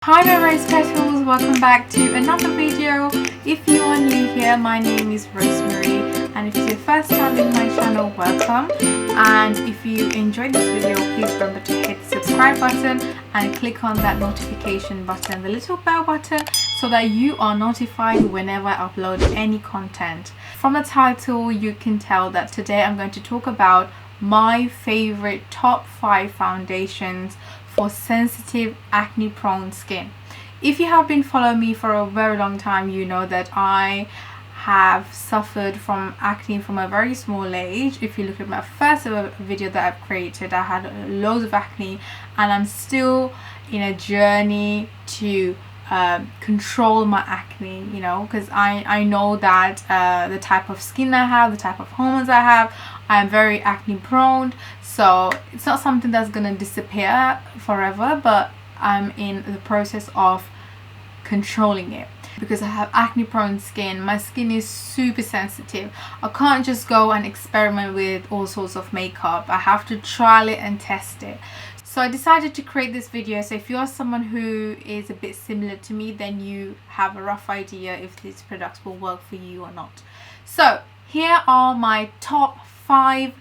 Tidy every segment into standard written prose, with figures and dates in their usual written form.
Hi my rose petals, welcome back to another video. If you are new here, my name is Rosemary, and if it's your first time in my channel, welcome. And if you enjoyed this video, please remember to hit the subscribe button and click on that notification button, the little bell button, so that you are notified whenever I upload any content. From the title you can tell that today I'm going to talk about my favorite top 5 foundations for sensitive acne prone skin. If you have been following me for a very long time, you know that I have suffered from acne from a very small age. If you look at my first ever video that I've created, I had loads of acne, and I'm still in a journey to control my acne, you know, because I know that the type of skin I have, the type of hormones I have, I'm very acne prone. So it's not something that's gonna disappear forever, but I'm in the process of controlling it because I have acne prone skin. My skin is super sensitive. I can't just go and experiment with all sorts of makeup. I have to trial it and test it. So I decided to create this video, so if you're someone who is a bit similar to me, then you have a rough idea if these products will work for you or not. So here are my top 5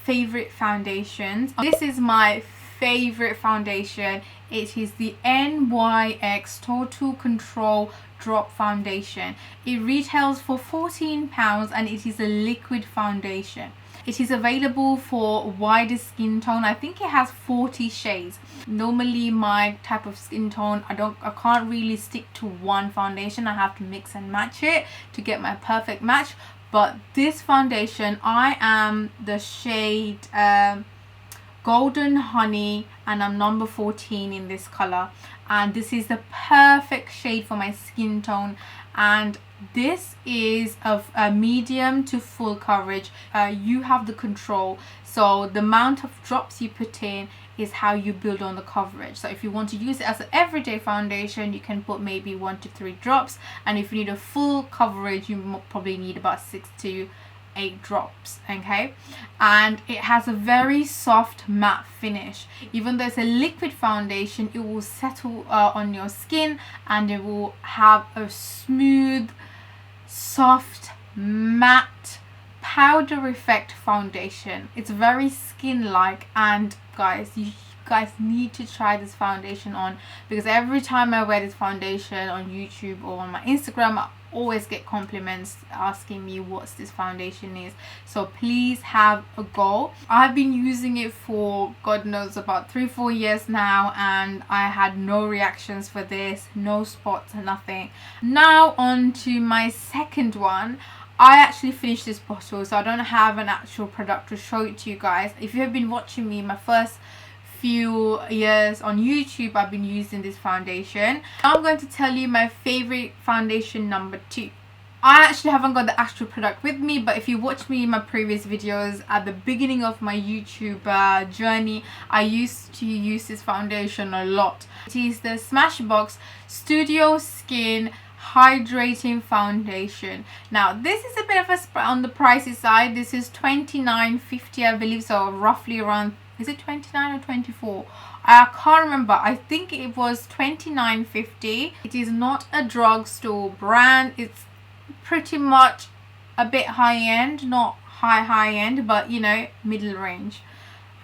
favorite foundations. This is my favorite foundation. It is the NYX Total Control Drop Foundation. It retails for £14 and it is a liquid foundation. It is available for wider skin tone. I think it has 40 shades. Normally my type of skin tone, I can't really stick to one foundation. I have to mix and match it to get my perfect match. But this foundation, I am the shade Golden Honey, and I'm number 14 in this color, and this is the perfect shade for my skin tone. And this is of a medium to full coverage. You have the control, so the amount of drops you put in is how you build on the coverage. So if you want to use it as an everyday foundation, you can put maybe 1 to 3 drops, and if you need a full coverage, you probably need about 6 to 8 drops. Okay, and it has a very soft matte finish. Even though it's a liquid foundation, it will settle on your skin, and it will have a smooth, soft, matte powder effect foundation. It's very skin like, and guys, you guys need to try this foundation on, because every time I wear this foundation on YouTube or on my Instagram, I always get compliments asking me what this foundation is. So please have a go. I've been using it for God knows about 3-4 years now, and I had no reactions for this, no spots, nothing. Now on to my second one. I actually finished this bottle, so I don't have an actual product to show it to you guys. If you have been watching me my first few years on YouTube, I've been using this foundation. Now I'm going to tell you my favorite foundation number 2. I actually haven't got the actual product with me, but if you watch me in my previous videos at the beginning of my YouTube journey, I used to use this foundation a lot. It is the Smashbox Studio Skin Hydrating Foundation. Now this is a bit of a on the pricey side. This is $29.50 I believe, so roughly around, is it 29 or 24? I can't remember. I think it was $29.50. It is not a drugstore brand. It's pretty much a bit high end, not high end, but you know, middle range.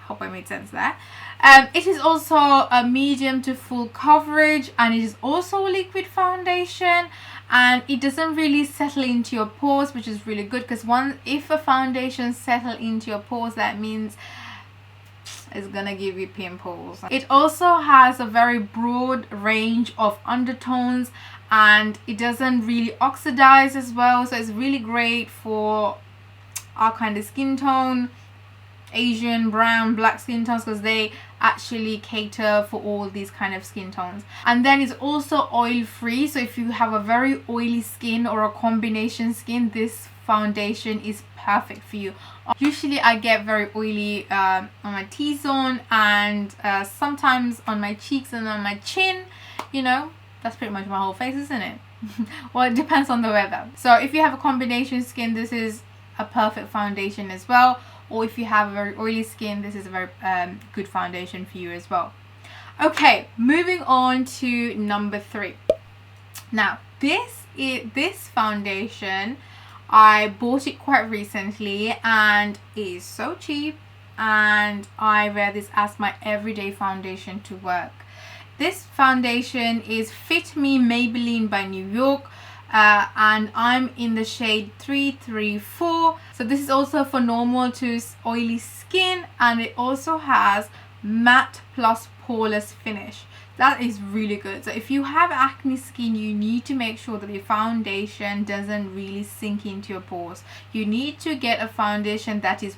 Hope I made sense there. It is also a medium to full coverage, and it is also a liquid foundation, and it doesn't really settle into your pores, which is really good, because if a foundation settle into your pores, that means it's gonna give you pimples. It also has a very broad range of undertones, and it doesn't really oxidize as well, so it's really great for our kind of skin tone, Asian, brown, black skin tones, because they actually cater for all these kind of skin tones. And then it's also oil free, so if you have a very oily skin or a combination skin, this foundation is perfect for you. Usually I get very oily on my T-zone, and sometimes on my cheeks and on my chin. You know, that's pretty much my whole face, isn't it? Well, it depends on the weather. So if you have a combination skin, this is a perfect foundation as well. Or if you have a very oily skin, this is a very good foundation for you as well. Okay, moving on to number 3. Now this foundation, I bought it quite recently and it is so cheap, and I wear this as my everyday foundation to work. This foundation is Fit Me Maybelline by New York, and I'm in the shade 334. So this is also for normal to oily skin, and it also has matte plus poreless finish. That is really good. So if you have acne skin, you need to make sure that your foundation doesn't really sink into your pores. You need to get a foundation that is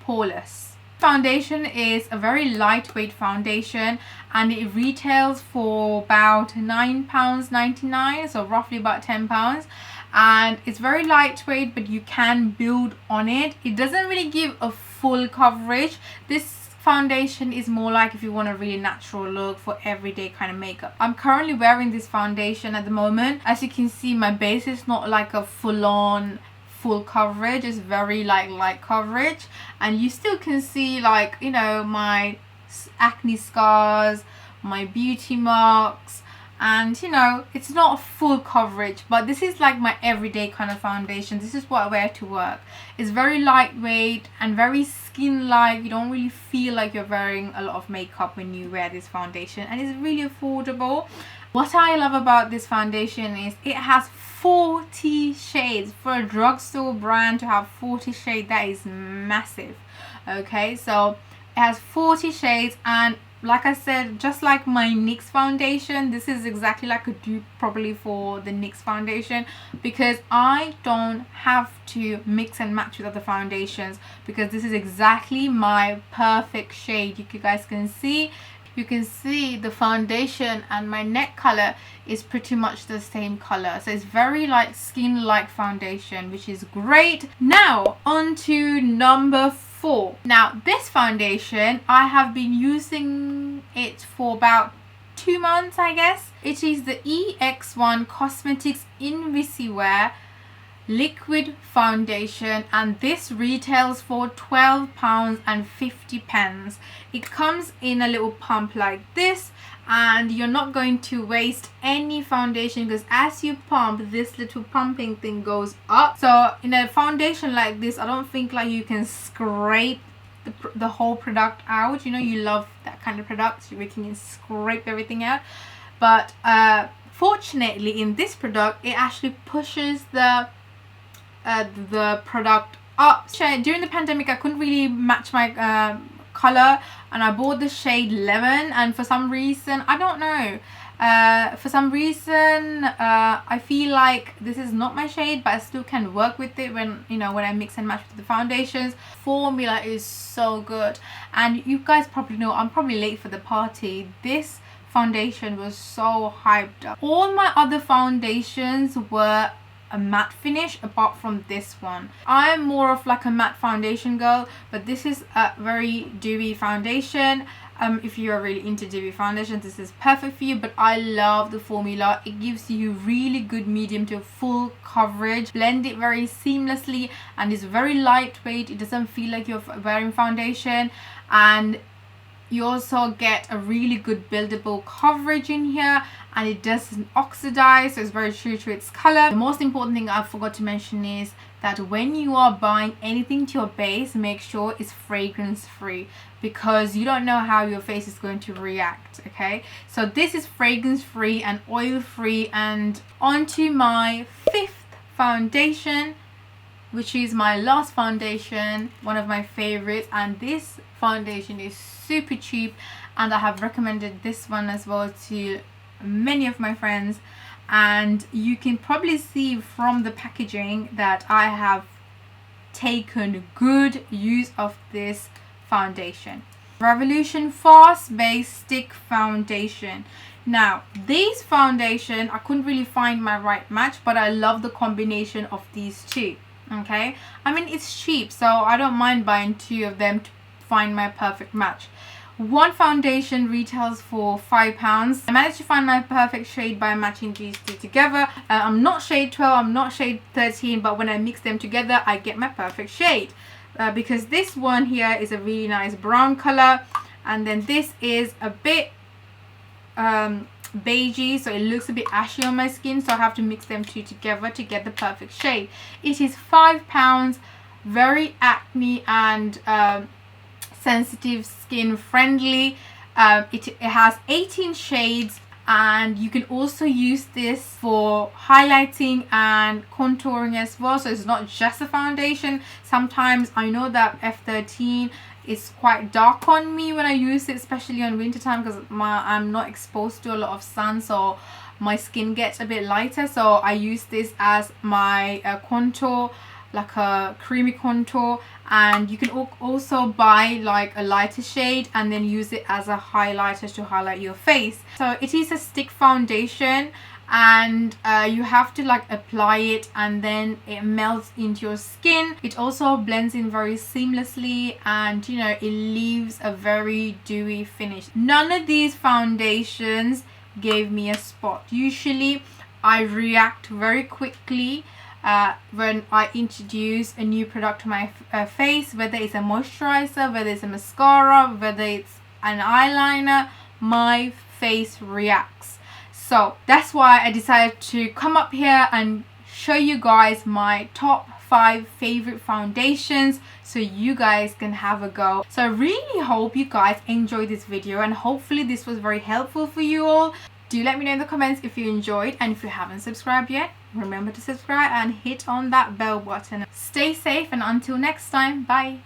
poreless. Foundation is a very lightweight foundation, and it retails for about £9.99, so roughly about £10. And it's very lightweight, but you can build on it. It doesn't really give a full coverage. This foundation is more like if you want a really natural look for everyday kind of makeup. I'm currently wearing this foundation at the moment. As you can see, my base is not like a full-on full coverage. It's very like light coverage, and you still can see, like, you know, my acne scars, my beauty marks, and you know, it's not full coverage, but this is like my everyday kind of foundation. This is what I wear to work. It's very lightweight and very skin-like. You don't really feel like you're wearing a lot of makeup when you wear this foundation, and it's really affordable. What I love about this foundation is it has 40 shades. For a drugstore brand to have 40 shades, that is massive. Okay, so it has 40 shades, and like I said, just like my NYX foundation, this is exactly like a dupe probably for the NYX foundation, because I don't have to mix and match with other foundations, because this is exactly my perfect shade. You guys can see, you can see the foundation and my neck color is pretty much the same color. So it's very like skin-like foundation, which is great. Now on to number 4. Now this foundation, I have been using it for about 2 months, I guess. It is the Ex1 Cosmetics Invisiwear Liquid Foundation, and this retails for £12.50. It comes in a little pump like this, and you're not going to waste any foundation, because as you pump, this little pumping thing goes up. So in a foundation like this, I don't think like you can scrape the whole product out. You know, you love that kind of product where you can scrape everything out, but fortunately in this product, it actually pushes the product up. During the pandemic, I couldn't really match my color, and I bought the shade Lemon, and for some reason, I don't know, for some reason I feel like this is not my shade, but I still can work with it when, you know, when I mix and match with the foundations. Formula is so good, and you guys probably know I'm probably late for the party. This foundation was so hyped up. All my other foundations were a matte finish apart from this one. I'm more of like a matte foundation girl, but this is a very dewy foundation. If you're really into dewy foundation, this is perfect for you. But I love the formula. It gives you really good medium to full coverage, blend it very seamlessly, and it's very lightweight. It doesn't feel like you're wearing foundation, and you also get a really good buildable coverage in here, and it doesn't oxidize, so it's very true to its color. The most important thing I forgot to mention is that when you are buying anything to your base, make sure it's fragrance free, because you don't know how your face is going to react. Okay, so this is fragrance free and oil free. And on to my 5th foundation, which is my last foundation, one of my favorites, and this foundation is super cheap, and I have recommended this one as well to many of my friends, and you can probably see from the packaging that I have taken good use of this foundation. Revolution Fast Base Stick Foundation. Now this foundation, I couldn't really find my right match, but I love the combination of these two. Okay, I mean, it's cheap, so I don't mind buying 2 of them to find my perfect match. One foundation retails for £5. I managed to find my perfect shade by matching these 2 together. I'm not shade 12, I'm not shade 13, but when I mix them together, I get my perfect shade. Because this one here is a really nice brown color, and then this is a bit beigey, so it looks a bit ashy on my skin, so I have to mix them two together to get the perfect shade. It is £5, very acne and sensitive skin friendly. It has 18 shades, and you can also use this for highlighting and contouring as well, so it's not just a foundation. Sometimes I know that F13 is quite dark on me when I use it, especially on winter time, because I'm not exposed to a lot of sun, so my skin gets a bit lighter. So I use this as my contour, like a creamy contour, and you can also buy like a lighter shade and then use it as a highlighter to highlight your face. So it is a stick foundation, and you have to like apply it and then it melts into your skin. It also blends in very seamlessly, and you know, it leaves a very dewy finish. None of these foundations gave me a spot. Usually I react very quickly when I introduce a new product to my face, whether it's a moisturizer, whether it's a mascara, whether it's an eyeliner, my face reacts. So that's why I decided to come up here and show you guys my top 5 favorite foundations so you guys can have a go. So I really hope you guys enjoyed this video, and hopefully this was very helpful for you all. Do let me know in the comments if you enjoyed, and if you haven't subscribed yet, remember to subscribe and hit on that bell button. Stay safe, and until next time, bye.